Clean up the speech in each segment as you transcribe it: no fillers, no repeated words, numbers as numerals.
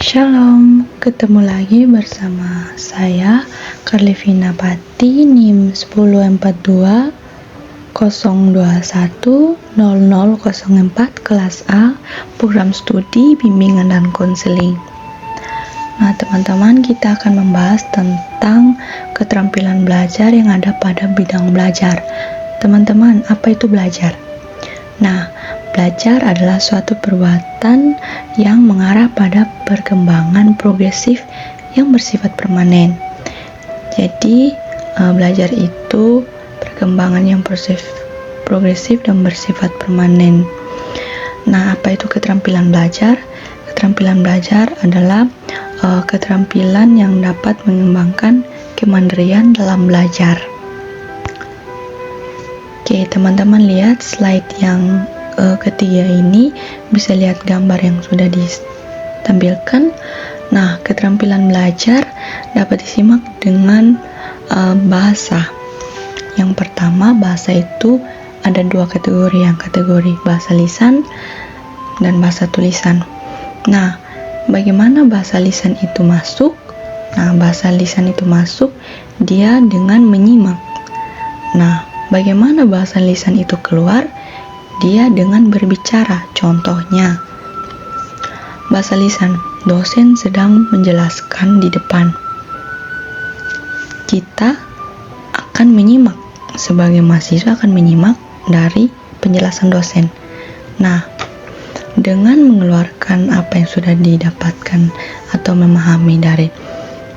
Shalom, ketemu lagi bersama saya Karlivina Pati, NIM 1042 021 0004 kelas A, program studi bimbingan dan konseling. Nah, teman-teman, kita akan membahas tentang keterampilan belajar yang ada pada bidang belajar. Teman-teman, apa itu belajar? Nah, belajar adalah suatu perbuatan yang mengarah pada perkembangan progresif yang bersifat permanen. Jadi, belajar itu perkembangan yang progresif dan bersifat permanen. Nah, apa itu keterampilan belajar? Keterampilan belajar adalah keterampilan yang dapat mengembangkan kemandirian dalam belajar. Oke, teman-teman lihat slide yang ketiga ini, bisa lihat gambar yang sudah ditampilkan. Nah, keterampilan belajar dapat disimak dengan bahasa. Yang pertama, bahasa itu ada dua kategori, yang kategori bahasa lisan dan bahasa tulisan. Nah, bagaimana bahasa lisan itu masuk? Nah, bahasa lisan itu masuk dia dengan menyimak. Nah, bagaimana bahasa lisan itu keluar? Dia dengan berbicara. Contohnya, bahasa lisan, dosen sedang menjelaskan di depan. Kita akan menyimak, sebagai mahasiswa akan menyimak dari penjelasan dosen. Nah, dengan mengeluarkan apa yang sudah didapatkan atau memahami dari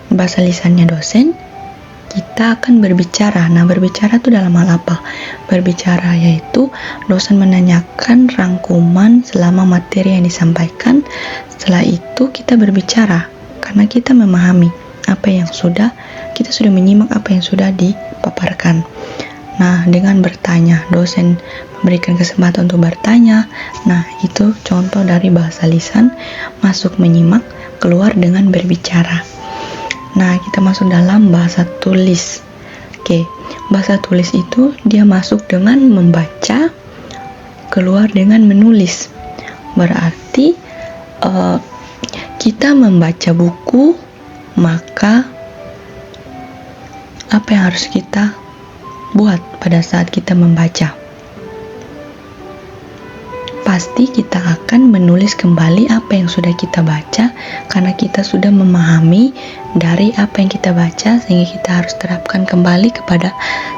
bahasa lisannya dosen, kita akan berbicara. Nah, berbicara itu dalam hal apa? Berbicara yaitu dosen menanyakan rangkuman selama materi yang disampaikan. Setelah itu kita berbicara karena kita memahami kita sudah menyimak apa yang sudah dipaparkan. Nah, dengan bertanya, dosen memberikan kesempatan untuk bertanya. Nah, itu contoh dari bahasa lisan, masuk menyimak, keluar dengan berbicara. Nah, kita masuk dalam bahasa tulis. Oke, bahasa tulis itu dia masuk dengan membaca, keluar dengan menulis. Berarti kita membaca buku, maka apa yang harus kita buat pada saat kita membaca? Pasti kita akan menulis kembali apa yang sudah kita baca, karena kita sudah memahami dari apa yang kita baca, sehingga kita harus terapkan kembali kepada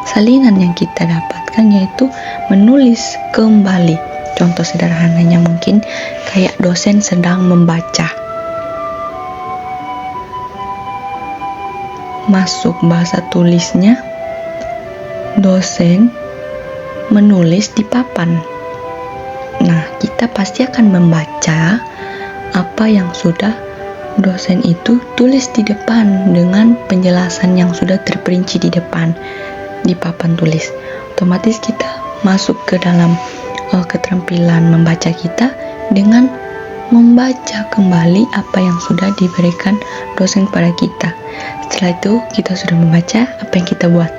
salinan yang kita dapatkan, yaitu menulis kembali. Contoh sederhananya mungkin kayak dosen sedang membaca. Masuk bahasa tulisnya, dosen menulis di papan. Nah, kita pasti akan membaca apa yang sudah dosen itu tulis di depan dengan penjelasan yang sudah terperinci di depan di papan tulis. Otomatis kita masuk ke dalam keterampilan membaca kita dengan membaca kembali apa yang sudah diberikan dosen kepada kita. Setelah itu kita sudah membaca, apa yang kita buat?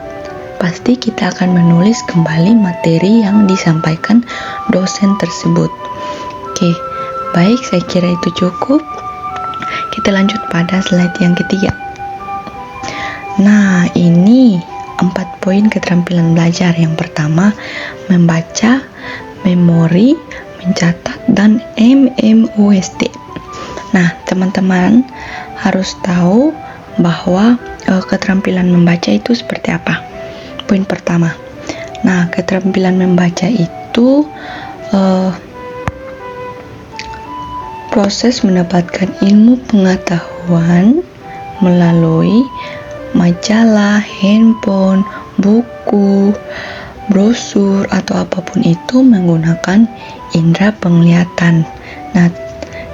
Pasti kita akan menulis kembali materi yang disampaikan dosen tersebut. Oke, baik, saya kira itu cukup. Kita lanjut pada slide yang ketiga. Nah, ini 4 poin keterampilan belajar. Yang pertama, membaca, memori, mencatat, dan MMUSD. Nah, teman-teman harus tahu bahwa keterampilan membaca itu seperti apa. Poin pertama. Nah, keterampilan membaca itu proses mendapatkan ilmu pengetahuan melalui majalah, handphone, buku, brosur, atau apapun itu menggunakan indera penglihatan. Nah,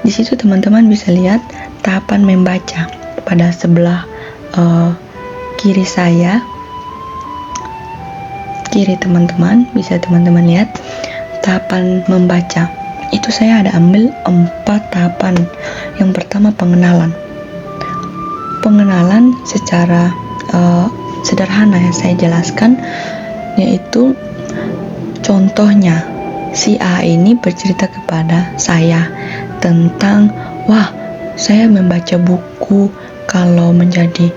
di situ teman-teman bisa lihat tahapan membaca pada sebelah kiri saya. Kiri teman-teman, bisa teman-teman lihat tahapan membaca. Itu saya ada ambil 4 tahapan. Yang pertama, pengenalan. Pengenalan secara sederhana ya saya jelaskan, yaitu contohnya si A ini bercerita kepada saya tentang, wah, saya membaca buku kalau menjadi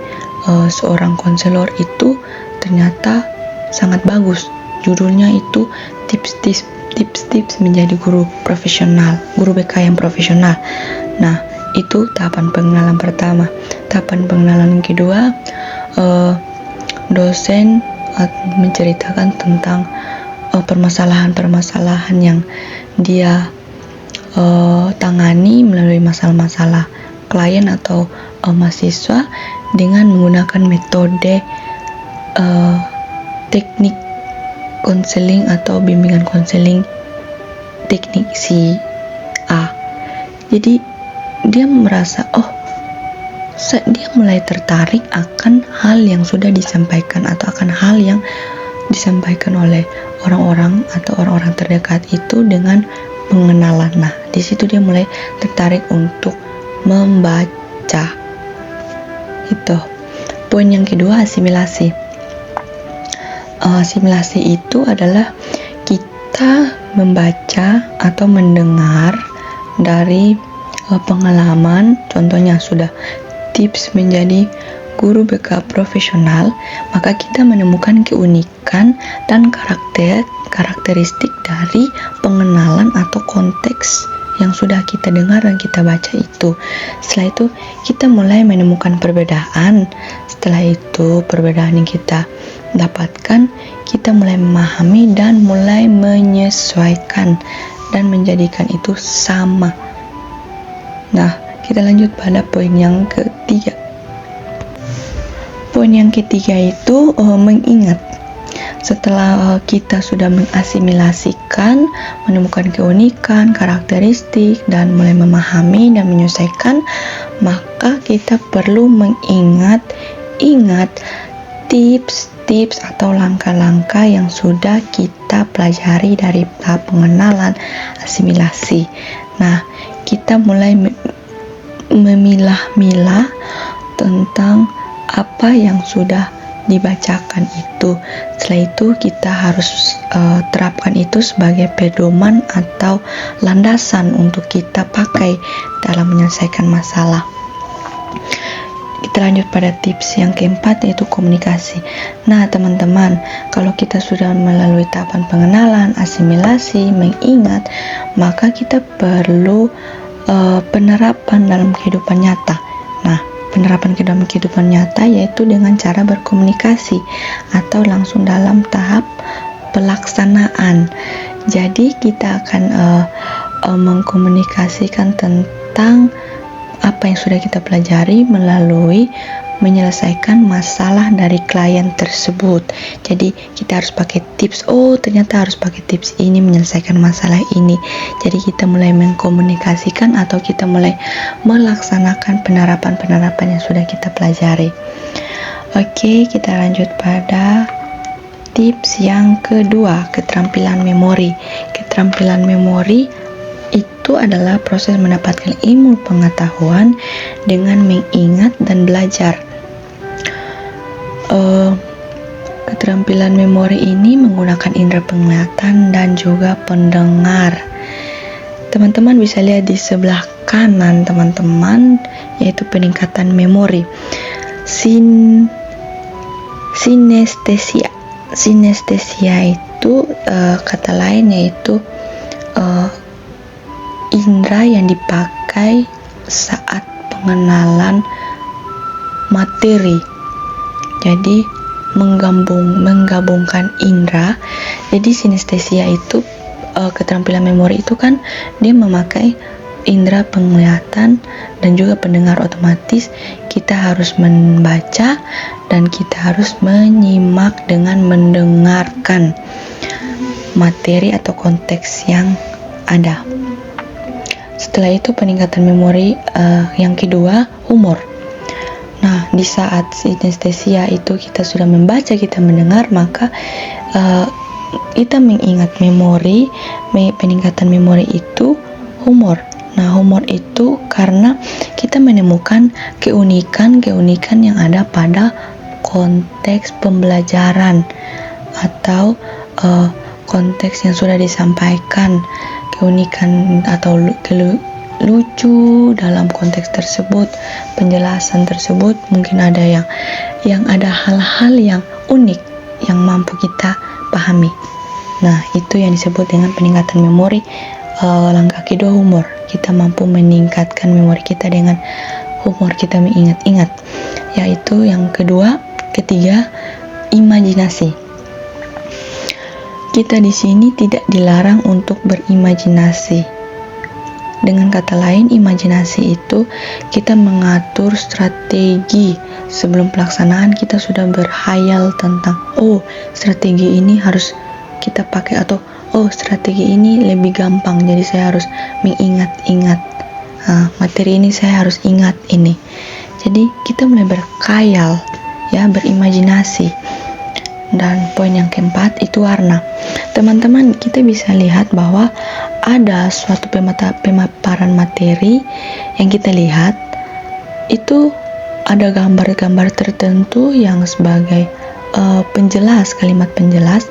seorang konselor itu ternyata sangat bagus. Judulnya itu tips-tips menjadi guru profesional, guru BK yang profesional. Nah, itu tahapan pengenalan pertama. Tahapan pengenalan kedua, dosen menceritakan tentang permasalahan-permasalahan yang dia tangani melalui masalah-masalah klien atau mahasiswa dengan menggunakan metode teknik konseling atau bimbingan konseling teknik si A. Jadi dia merasa dia mulai tertarik akan hal yang sudah disampaikan atau akan hal yang disampaikan oleh orang-orang atau orang-orang terdekat itu dengan pengenalan. Nah, di situ dia mulai tertarik untuk membaca. Itu. Poin yang kedua, asimilasi. Asimilasi itu adalah kita membaca atau mendengar dari pengalaman, contohnya sudah tips menjadi guru BK profesional, maka kita menemukan keunikan dan karakteristik dari pengenalan atau konteks yang sudah kita dengar dan kita baca itu. Setelah itu kita mulai menemukan perbedaan. Setelah itu perbedaan yang kita dapatkan, kita mulai memahami dan mulai menyesuaikan dan menjadikan itu sama. Nah, kita lanjut pada poin yang ketiga. Poin yang ketiga itu mengingat. Setelah kita sudah mengasimilasikan, menemukan keunikan, karakteristik, dan mulai memahami dan menyesuaikan, maka kita perlu mengingat tips atau langkah-langkah yang sudah kita pelajari dari tahap pengenalan, asimilasi. Nah, kita mulai memilah-milah tentang apa yang sudah dibacakan itu. Setelah itu kita harus terapkan itu sebagai pedoman atau landasan untuk kita pakai dalam menyelesaikan masalah. Kita lanjut pada tips yang keempat, yaitu komunikasi. Nah, teman-teman, kalau kita sudah melalui tahapan pengenalan, asimilasi, mengingat, maka kita perlu penerapan dalam kehidupan nyata. Nah, penerapan dalam kehidupan nyata yaitu dengan cara berkomunikasi atau langsung dalam tahap pelaksanaan. Jadi kita akan mengkomunikasikan tentang apa yang sudah kita pelajari melalui menyelesaikan masalah dari klien tersebut. Jadi kita harus pakai tips, ternyata harus pakai tips ini menyelesaikan masalah ini. Jadi kita mulai mengkomunikasikan atau kita mulai melaksanakan penerapan-penerapan yang sudah kita pelajari. Oke, kita lanjut pada tips yang kedua, keterampilan memori. Keterampilan memori itu adalah proses mendapatkan ilmu pengetahuan dengan mengingat dan belajar. Keterampilan memori ini menggunakan indera penglihatan dan juga pendengar. Teman-teman bisa lihat di sebelah kanan teman-teman, yaitu peningkatan memori. Sinestesia. Sinestesia itu kata lain yaitu indera yang dipakai saat pengenalan materi. Jadi menggabungkan indera. Jadi sinestesia itu keterampilan memori itu kan dia memakai indera penglihatan dan juga pendengar. Otomatis kita harus membaca dan kita harus menyimak dengan mendengarkan materi atau konteks yang ada. Setelah itu peningkatan memori yang kedua, humor. Nah, di saat sinestesia itu kita sudah membaca, kita mendengar, maka kita mengingat memori. Peningkatan memori itu humor. Nah, humor itu karena kita menemukan keunikan yang ada pada konteks pembelajaran atau konteks yang sudah disampaikan, keunikan atau lucu dalam konteks tersebut, penjelasan tersebut mungkin ada yang ada hal-hal yang unik yang mampu kita pahami. Nah, itu yang disebut dengan peningkatan memori. Langkah kedua, humor. Kita mampu meningkatkan memori kita dengan humor, kita mengingat-ingat. Yaitu yang ketiga, imajinasi. Kita di sini tidak dilarang untuk berimajinasi. Dengan kata lain, imajinasi itu kita mengatur strategi. Sebelum pelaksanaan kita sudah berhayal tentang, strategi ini harus kita pakai, atau strategi ini lebih gampang, jadi saya harus mengingat-ingat materi ini, saya harus ingat ini. Jadi kita mulai berkhayal, berimajinasi. Dan poin yang keempat itu warna. Teman-teman, kita bisa lihat bahwa ada suatu pemaparan materi yang kita lihat itu ada gambar-gambar tertentu yang sebagai penjelas, kalimat penjelas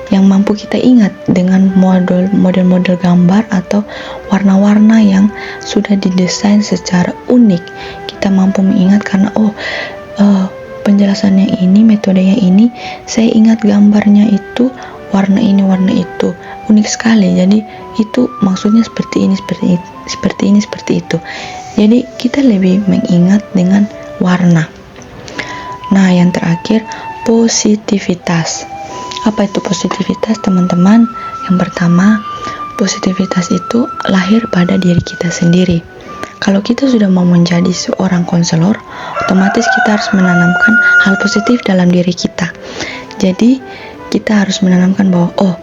yang mampu kita ingat dengan model-model gambar atau warna-warna yang sudah didesain secara unik. Kita mampu mengingat karena penjelasannya ini, metodenya ini, saya ingat gambarnya itu, warna ini, warna itu, unik sekali. Jadi itu maksudnya seperti ini, seperti itu. Jadi kita lebih mengingat dengan warna. Nah, yang terakhir, positivitas. Apa itu positivitas, teman-teman? Yang pertama, positivitas itu lahir pada diri kita sendiri. Kalau kita sudah mau menjadi seorang konselor, otomatis kita harus menanamkan hal positif dalam diri kita. Jadi, kita harus menanamkan bahwa,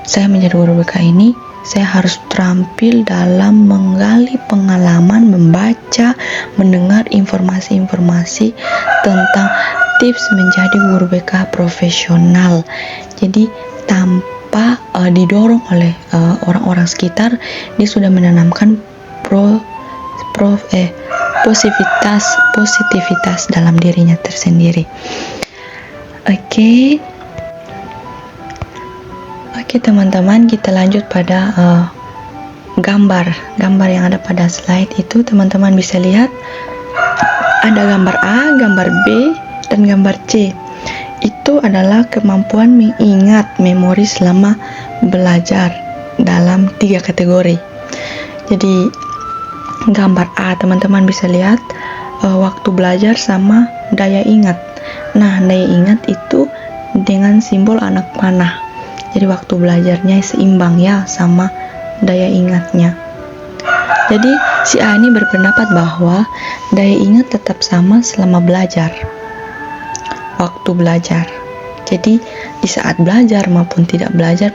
saya menjadi guru BK ini, saya harus terampil dalam menggali pengalaman, membaca, mendengar informasi-informasi tentang tips menjadi guru BK profesional. Jadi tanpa didorong oleh orang-orang sekitar, dia sudah menanamkan positivitas dalam dirinya tersendiri. Oke, teman-teman, kita lanjut pada gambar yang ada pada slide itu. Teman-teman bisa lihat ada gambar A, gambar B, dan gambar C. Itu adalah kemampuan mengingat memori selama belajar dalam 3 kategori. Jadi gambar A, teman-teman bisa lihat waktu belajar sama daya ingat. Nah, daya ingat itu dengan simbol anak panah. Jadi waktu belajarnya seimbang sama daya ingatnya. Jadi si A ini berpendapat bahwa daya ingat tetap sama selama belajar. Waktu belajar. Jadi di saat belajar maupun tidak belajar,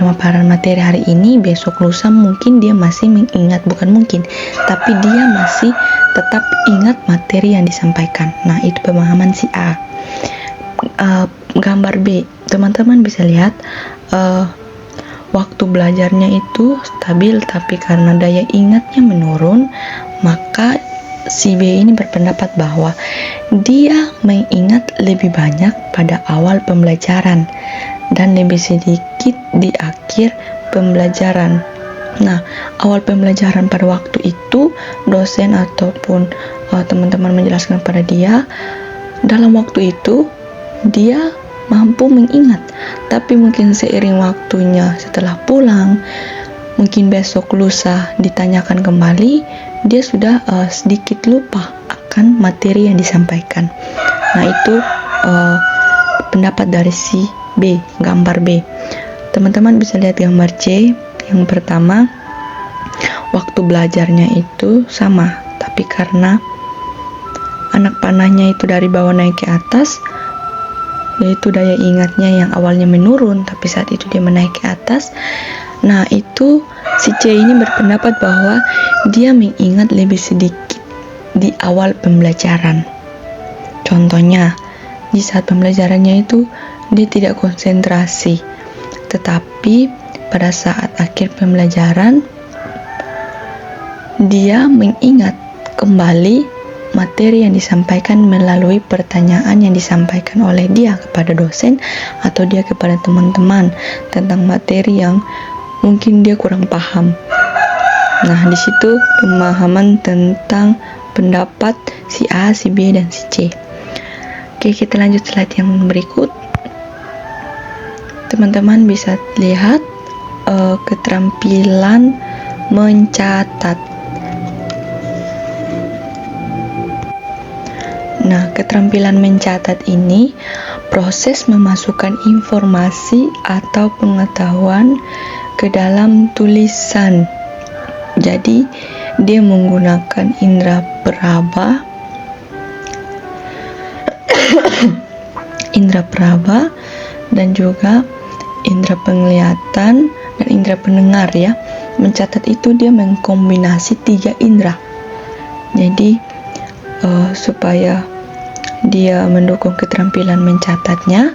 pemaparan materi hari ini, besok lusa mungkin dia masih mengingat, bukan mungkin, tapi dia masih tetap ingat materi yang disampaikan. Nah, itu pemahaman si A. Gambar B, teman-teman bisa lihat waktu belajarnya itu stabil, tapi karena daya ingatnya menurun, maka si B ini berpendapat bahwa dia mengingat lebih banyak pada awal pembelajaran dan lebih sedikit di akhir pembelajaran. Nah, awal pembelajaran pada waktu itu dosen ataupun teman-teman menjelaskan pada dia, dalam waktu itu dia mampu mengingat, tapi mungkin seiring waktunya setelah pulang, mungkin besok lusa ditanyakan kembali, dia sudah sedikit lupa akan materi yang disampaikan. Nah, itu pendapat dari si B, gambar B. Teman-teman bisa lihat gambar C. Yang pertama, waktu belajarnya itu sama, tapi karena anak panahnya itu dari bawah naik ke atas, yaitu daya ingatnya yang awalnya menurun, tapi saat itu dia menaik ke atas. Nah, itu si C ini berpendapat bahwa dia mengingat lebih sedikit di awal pembelajaran. Contohnya, di saat pembelajarannya itu dia tidak konsentrasi, tetapi pada saat akhir pembelajaran dia mengingat kembali materi yang disampaikan melalui pertanyaan yang disampaikan oleh dia kepada dosen atau dia kepada teman-teman tentang materi yang mungkin dia kurang paham. Nah, di situ pemahaman tentang pendapat si A, si B, dan si C. Oke, kita lanjut slide yang berikut. Teman-teman bisa lihat keterampilan mencatat. Nah, keterampilan mencatat ini proses memasukkan informasi atau pengetahuan ke dalam tulisan. Jadi, dia menggunakan indera peraba, indera peraba dan juga indera penglihatan dan indera pendengar ya. Mencatat itu dia mengkombinasi 3 indera. Jadi supaya dia mendukung keterampilan mencatatnya,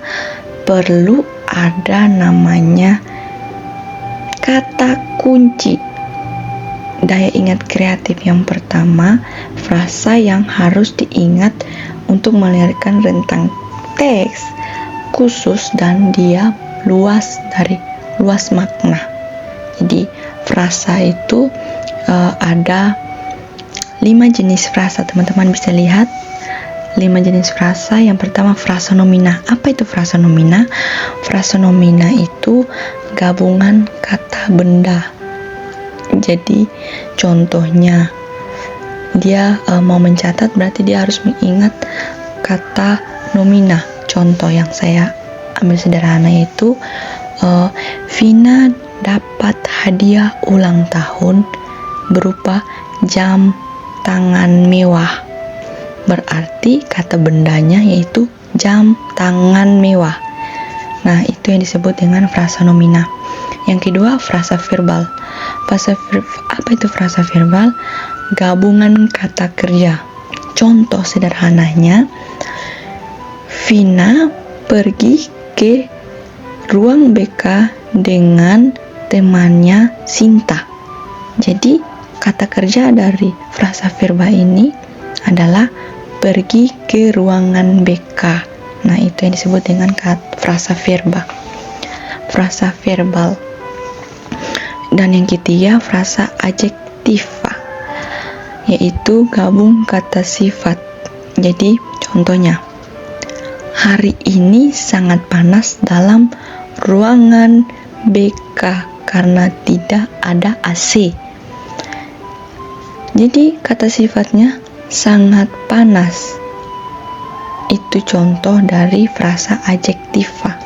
perlu ada namanya kata kunci. Daya ingat kreatif yang pertama, frasa yang harus diingat untuk melahirkan rentang teks khusus dan dia luas makna. Jadi frasa itu ada 5 jenis frasa. Teman-teman bisa lihat 5 jenis frasa. Yang pertama frasa nomina. Apa itu frasa nomina? Frasa nomina itu gabungan kata benda. Jadi contohnya dia mau mencatat, berarti dia harus mengingat kata nomina. Contoh yang saya ambil sederhana yaitu Vina dapat hadiah ulang tahun berupa jam tangan mewah. Berarti kata bendanya yaitu jam tangan mewah. Nah, itu yang disebut dengan frasa nomina. Yang kedua, frasa verbal. Apa itu frasa verbal? Gabungan kata kerja. Contoh sederhananya, Vina pergi ke ruang BK dengan temannya Sinta. Jadi kata kerja dari frasa verbal ini adalah pergi ke ruangan BK. Nah, itu yang disebut dengan frasa verbal. Frasa verbal. Dan yang ketiga, frasa adjektiva, yaitu gabung kata sifat. Jadi contohnya, hari ini sangat panas dalam ruangan BK karena tidak ada AC. Jadi kata sifatnya sangat panas. Itu contoh dari frasa adjektiva.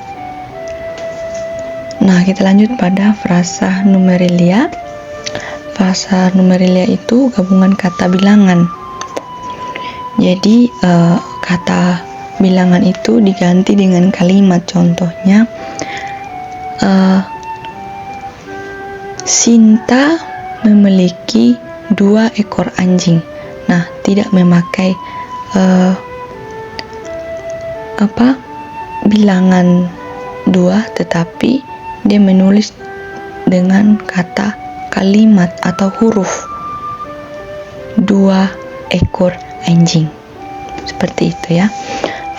Nah, kita lanjut pada frasa numerilia. Frasa numerilia itu gabungan kata bilangan. Jadi kata bilangan itu diganti dengan kalimat. Contohnya, Sinta memiliki 2 ekor anjing. Nah, tidak memakai bilangan 2, tetapi dia menulis dengan kata kalimat atau huruf 2 ekor anjing. Seperti itu ya.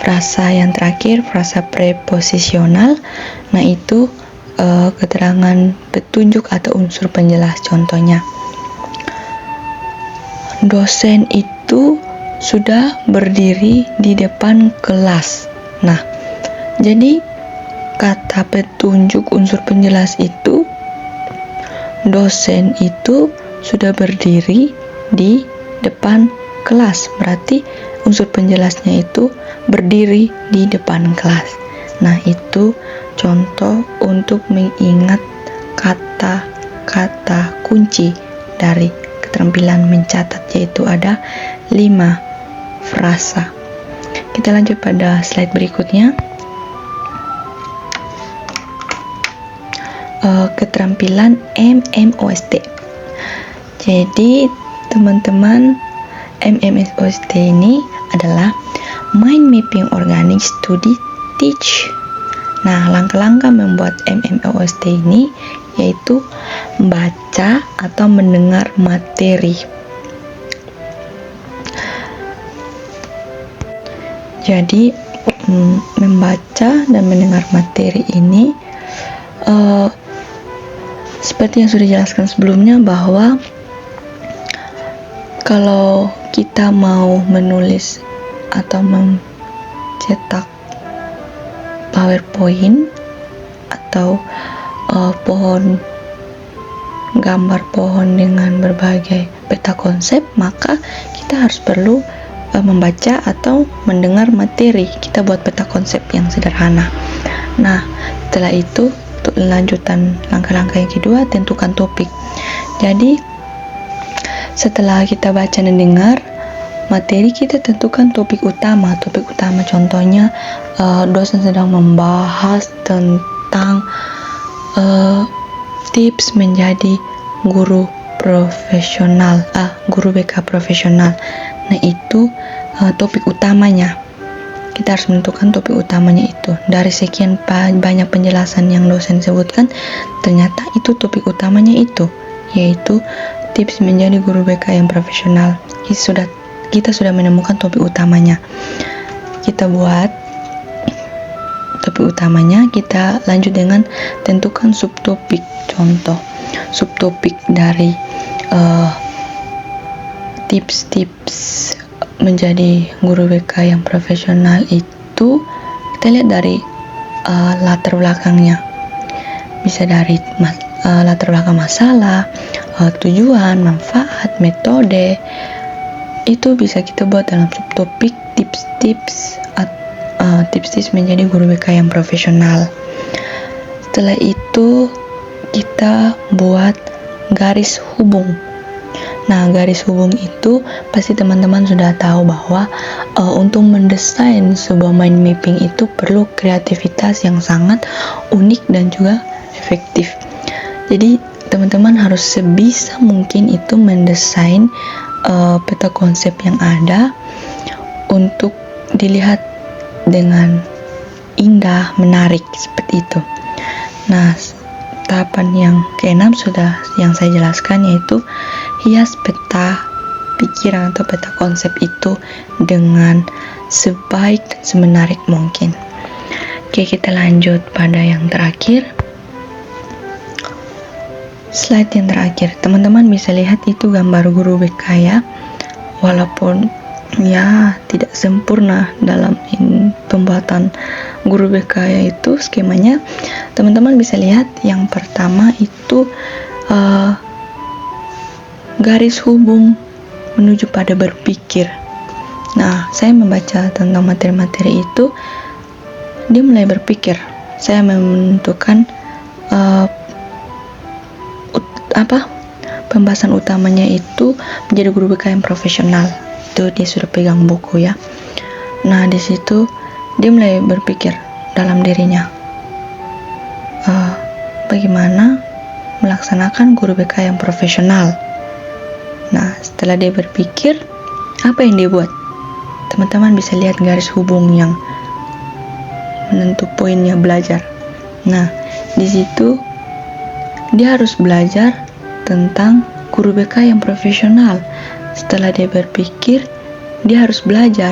Frasa yang terakhir, frasa preposisional. Nah, itu keterangan petunjuk atau unsur penjelas. Contohnya, dosen itu sudah berdiri di depan kelas. Nah, jadi kata petunjuk unsur penjelas itu, dosen itu sudah berdiri di depan kelas. Berarti unsur penjelasnya itu berdiri di depan kelas. Nah, itu contoh untuk mengingat kata-kata kunci dari keterampilan mencatat, yaitu ada 5 frasa. Kita lanjut pada slide berikutnya. Keterampilan MMOST. Jadi teman-teman, MMOST ini adalah Mind Mapping Organic Study Teach. Nah, langkah-langkah membuat MMOST ini yaitu membaca atau mendengar materi. Jadi membaca dan mendengar materi ini seperti yang sudah dijelaskan sebelumnya, bahwa kalau kita mau menulis atau mencetak PowerPoint atau gambar pohon dengan berbagai peta konsep, maka kita harus perlu membaca atau mendengar materi kita buat peta konsep yang sederhana. Nah, setelah itu untuk lanjutan langkah-langkah yang kedua, tentukan topik. Jadi setelah kita baca dan dengar materi, kita tentukan topik utama. Topik utama contohnya dosen sedang membahas tentang tips menjadi guru profesional, guru BK profesional. Nah, itu topik utamanya. Kita harus menentukan topik utamanya itu. Dari sekian banyak penjelasan yang dosen sebutkan, ternyata itu topik utamanya itu, yaitu tips menjadi guru BK yang profesional. Kita sudah menemukan topik utamanya. Kita buat topik utamanya, kita lanjut dengan tentukan subtopik. Contoh subtopik dari tips-tips menjadi guru BK yang profesional itu kita lihat dari latar belakangnya. Bisa dari latar belakang masalah, tujuan, manfaat, metode. Itu bisa kita buat dalam subtopik tips-tips menjadi guru BK yang profesional. Setelah itu kita buat garis hubung. Nah, garis hubung itu pasti teman-teman sudah tahu bahwa untuk mendesain sebuah mind mapping itu perlu kreativitas yang sangat unik dan juga efektif. Jadi teman-teman harus sebisa mungkin itu mendesain peta konsep yang ada untuk dilihat dengan indah, menarik, seperti itu. Nah, tahapan yang keenam sudah yang saya jelaskan, yaitu hias peta pikiran atau peta konsep itu dengan sebaik dan semenarik mungkin. Oke, kita lanjut pada yang terakhir. Slide yang terakhir, teman-teman bisa lihat itu gambar guru BK ya. Walaupun ya tidak sempurna dalam pembuatan guru BK itu skemanya, teman-teman bisa lihat yang pertama itu garis hubung menuju pada berpikir. Nah, saya membaca tentang materi-materi itu, dia mulai berpikir. Saya menentukan pembahasan utamanya itu menjadi guru BK yang profesional. Itu dia sudah pegang buku ya. Nah, di situ dia mulai berpikir dalam dirinya, bagaimana melaksanakan guru BK yang profesional. Nah, setelah dia berpikir, apa yang dia buat? Teman-teman bisa lihat garis hubung yang menentu poinnya belajar. Nah, di situ dia harus belajar tentang guru BK yang profesional. Setelah dia berpikir, dia harus belajar.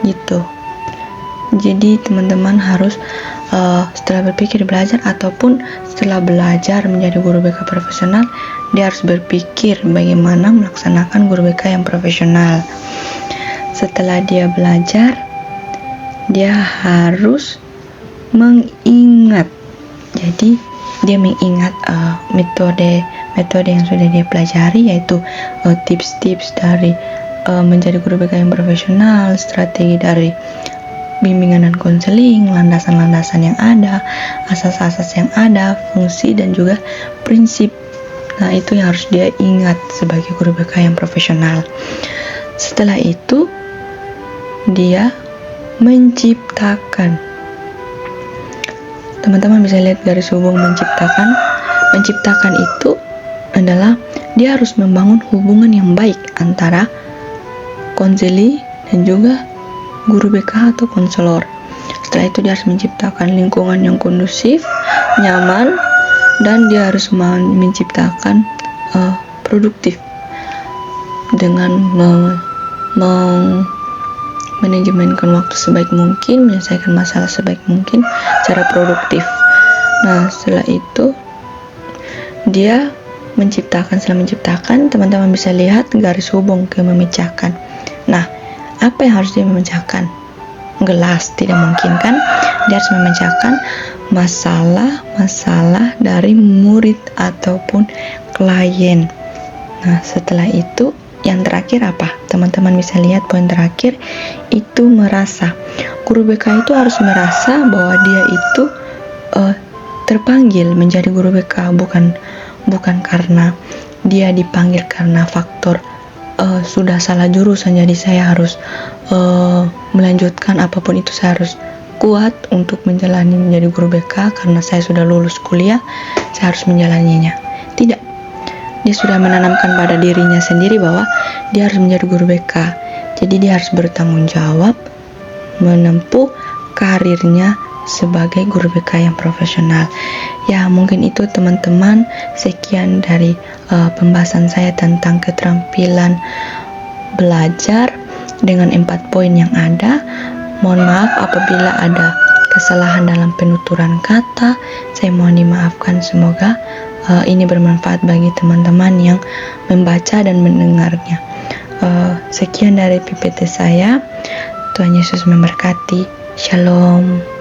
Gitu. Jadi teman-teman harus setelah berpikir belajar, ataupun setelah belajar menjadi guru BK profesional, dia harus berpikir bagaimana melaksanakan guru BK yang profesional. Setelah dia belajar, dia harus mengingat. Jadi dia mengingat metode yang sudah dia pelajari, yaitu tips-tips dari menjadi guru BK yang profesional, strategi dari bimbingan dan konseling, landasan-landasan yang ada, asas-asas yang ada, fungsi dan juga prinsip. Nah, itu yang harus dia ingat sebagai guru BK yang profesional. Setelah itu dia menciptakan. Teman-teman bisa lihat garis hubung menciptakan. Menciptakan itu adalah dia harus membangun hubungan yang baik antara konseli dan juga guru BK atau konselor. Setelah itu dia harus menciptakan lingkungan yang kondusif, nyaman, dan dia harus menciptakan produktif dengan manajemenkan waktu sebaik mungkin, menyelesaikan masalah sebaik mungkin secara produktif. Nah, setelah itu dia menciptakan, setelah menciptakan, teman-teman bisa lihat garis hubung ke memecahkan. Nah, apa yang harus dia memecahkan? Gelas, tidak mungkin kan? Dia harus memecahkan masalah-masalah dari murid ataupun klien. Nah, setelah itu yang terakhir apa? Teman-teman bisa lihat poin terakhir itu merasa. Guru BK itu harus merasa bahwa dia itu terpanggil menjadi guru BK, bukan karena dia dipanggil karena faktor sudah salah jurusan, jadi saya harus melanjutkan apapun itu, saya harus kuat untuk menjalani menjadi guru BK karena saya sudah lulus kuliah, saya harus menjalaninya. Tidak, dia sudah menanamkan pada dirinya sendiri bahwa dia harus menjadi guru BK, jadi dia harus bertanggung jawab menempuh karirnya sebagai guru BK yang profesional. Ya, mungkin itu teman-teman, sekian dari pembahasan saya tentang keterampilan belajar dengan 4 poin yang ada. Mohon maaf apabila ada kesalahan dalam penuturan kata, saya mohon dimaafkan. Semoga ini bermanfaat bagi teman-teman yang membaca dan mendengarnya. Sekian dari PPT saya. Tuhan Yesus memberkati. Shalom.